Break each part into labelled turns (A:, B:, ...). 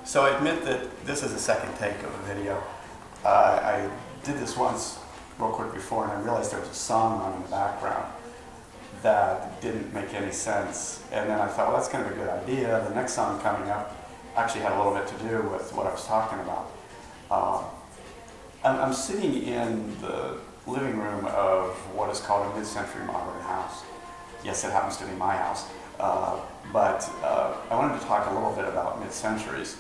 A: So I admit that this is a second take of a video. I did this once real quick before and I realized there was a song on in the background that didn't make any sense. And then I thought, well, that's kind of a good idea. The next song coming up actually had a little bit to do with what I was talking about. I'm sitting in the living room of what is called a mid-century modern house. Yes, it happens to be my house. But I wanted to talk a little bit about mid-centuries.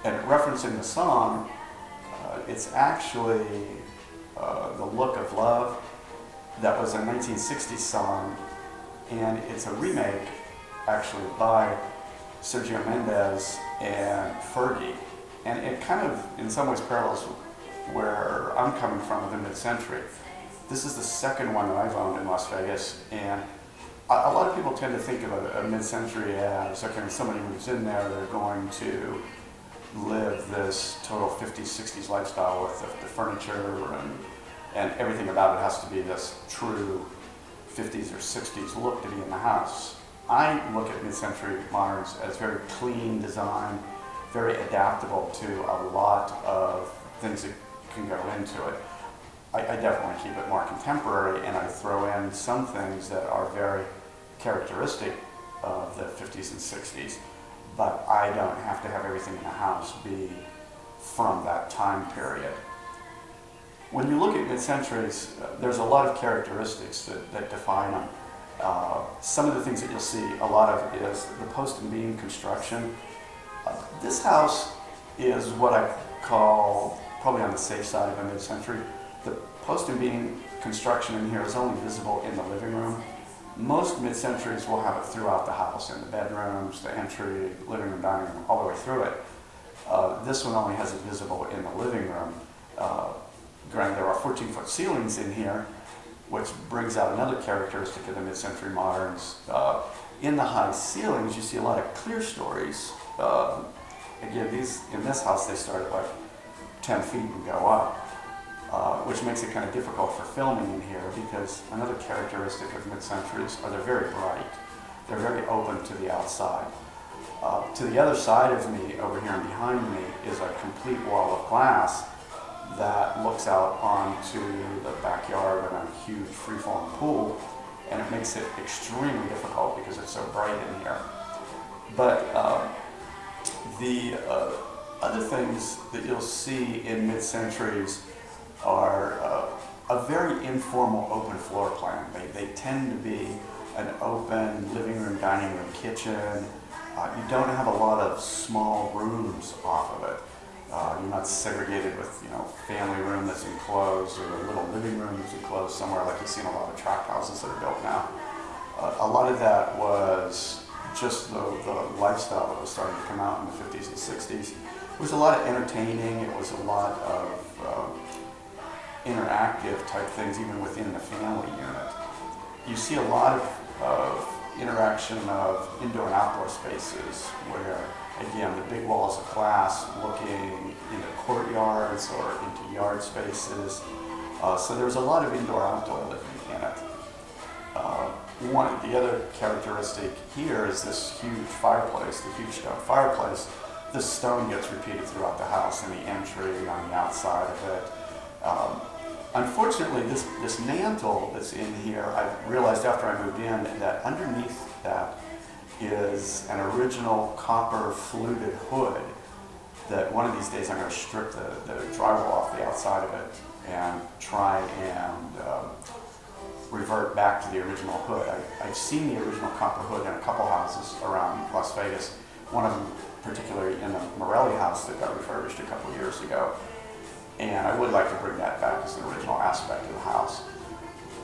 A: And referencing the song, it's actually The Look of Love. That was a 1960s song, and it's a remake actually by Sergio Mendes and Fergie. And it kind of, in some ways, parallels where I'm coming from with the mid-century. This is the second one that I've owned in Las Vegas, and a lot of people tend to think of a mid-century as, okay, when somebody moves in there, they're going to live this total 50s, 60s lifestyle with the furniture and everything about it has to be this true 50s or 60s look to be in the house. I look at mid-century moderns as very clean design, very adaptable to a lot of things that can go into it. I definitely keep it more contemporary, and I throw in some things that are very characteristic of the 50s and 60s, but I don't have to have everything in the house be from that time period. When you look at mid-centuries, there's a lot of characteristics that define them. Some of the things that you'll see a lot of is the post and beam construction. This house is what I call probably on the safe side of a mid-century. The post and beam construction in here is only visible in the living room. Most mid-centuries will have it throughout the house, in the bedrooms, the entry, living room, dining room, all the way through it. This one only has it visible in the living room. Granted, there are 14-foot ceilings in here, which brings out another characteristic of the mid-century moderns. In the high ceilings, you see a lot of clear stories. Again, in this house, they start at like 10 feet and go up, which makes it kind of difficult for filming in here because another characteristic of mid-centuries are they're very bright. They're very open to the outside. To the other side of me, over here and behind me, is a complete wall of glass that looks out onto the backyard and a huge free-flowing pool, and it makes it extremely difficult because it's so bright in here. But the other things that you'll see in mid-centuries are a very informal open floor plan. They tend to be an open living room, dining room, kitchen. You don't have a lot of small rooms off of it. You're not segregated with, family room that's enclosed or a little living room that's enclosed somewhere like you see in a lot of tract houses that are built now. A lot of that was just the lifestyle that was starting to come out in the 50s and 60s. It was a lot of entertaining. It was a lot of interactive type things even within the family unit. You see a lot of interaction of indoor and outdoor spaces where, again, the big walls of glass looking into courtyards or into yard spaces. So there's a lot of indoor-outdoor living in it. The other characteristic here is this huge fireplace, the huge stone fireplace. This stone gets repeated throughout the house in the entry, on the outside of it. Unfortunately, this mantle that's in here, I realized after I moved in that underneath that is an original copper fluted hood that one of these days I'm going to strip the drywall off the outside of it and try and revert back to the original hood. I've seen the original copper hood in a couple houses around Las Vegas, one of them particularly in the Morelli house that got refurbished a couple years ago. And I would like to bring that back as an original aspect of the house.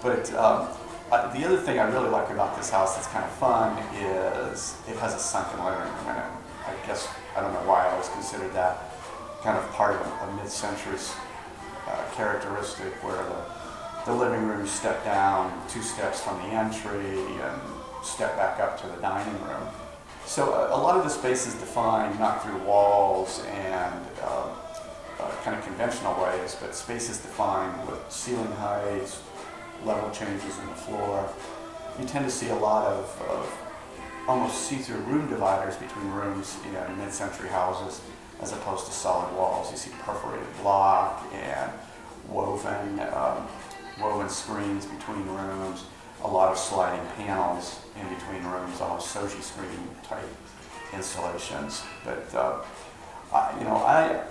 A: But the other thing I really like about this house that's kind of fun is it has a sunken living room in it. I don't know why I always considered that kind of part of a mid-century characteristic where the living room step down 2 steps from the entry and step back up to the dining room. So a lot of the space is defined not through walls and kind of conventional ways, but space is defined with ceiling heights, level changes in the floor. You tend to see a lot of almost see-through room dividers between rooms in mid-century houses as opposed to solid walls. You see perforated block and woven screens between rooms, a lot of sliding panels in between rooms, almost shoji screen type installations. But I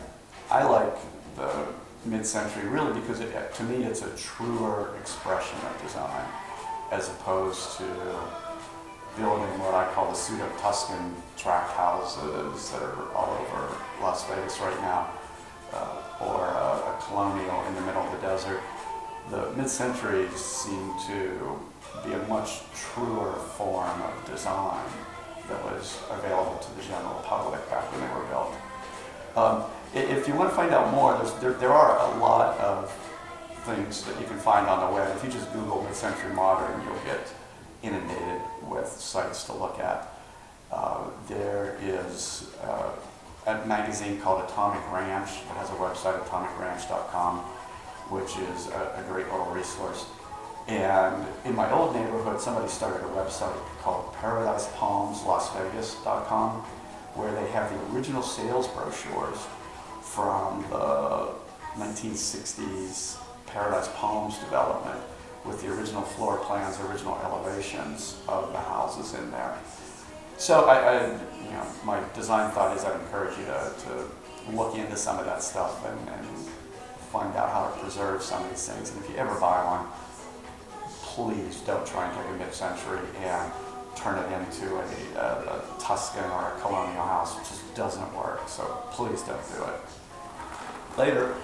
A: like the mid-century really because to me it's a truer expression of design as opposed to building what I call the pseudo-Tuscan tract houses that are all over Las Vegas right now, or a colonial in the middle of the desert. The mid-centuries seem to be a much truer form of design that was available to the general public back when they were built. If you want to find out more, there are a lot of things that you can find on the web. If you just Google mid-century modern, you'll get inundated with sites to look at. There is a magazine called Atomic Ranch that has a website, atomicranch.com, which is a great little resource. And in my old neighborhood, somebody started a website called ParadisePalmsLasVegas.com, where they have the original sales brochures from the 1960s Paradise Palms development with the original floor plans, original elevations of the houses in there. So my design thought is I'd encourage you to look into some of that stuff and find out how to preserve some of these things. And if you ever buy one, please don't try and take a mid-century and turn it into a Tuscan or a colonial house. It just doesn't work. So please don't do it. Later.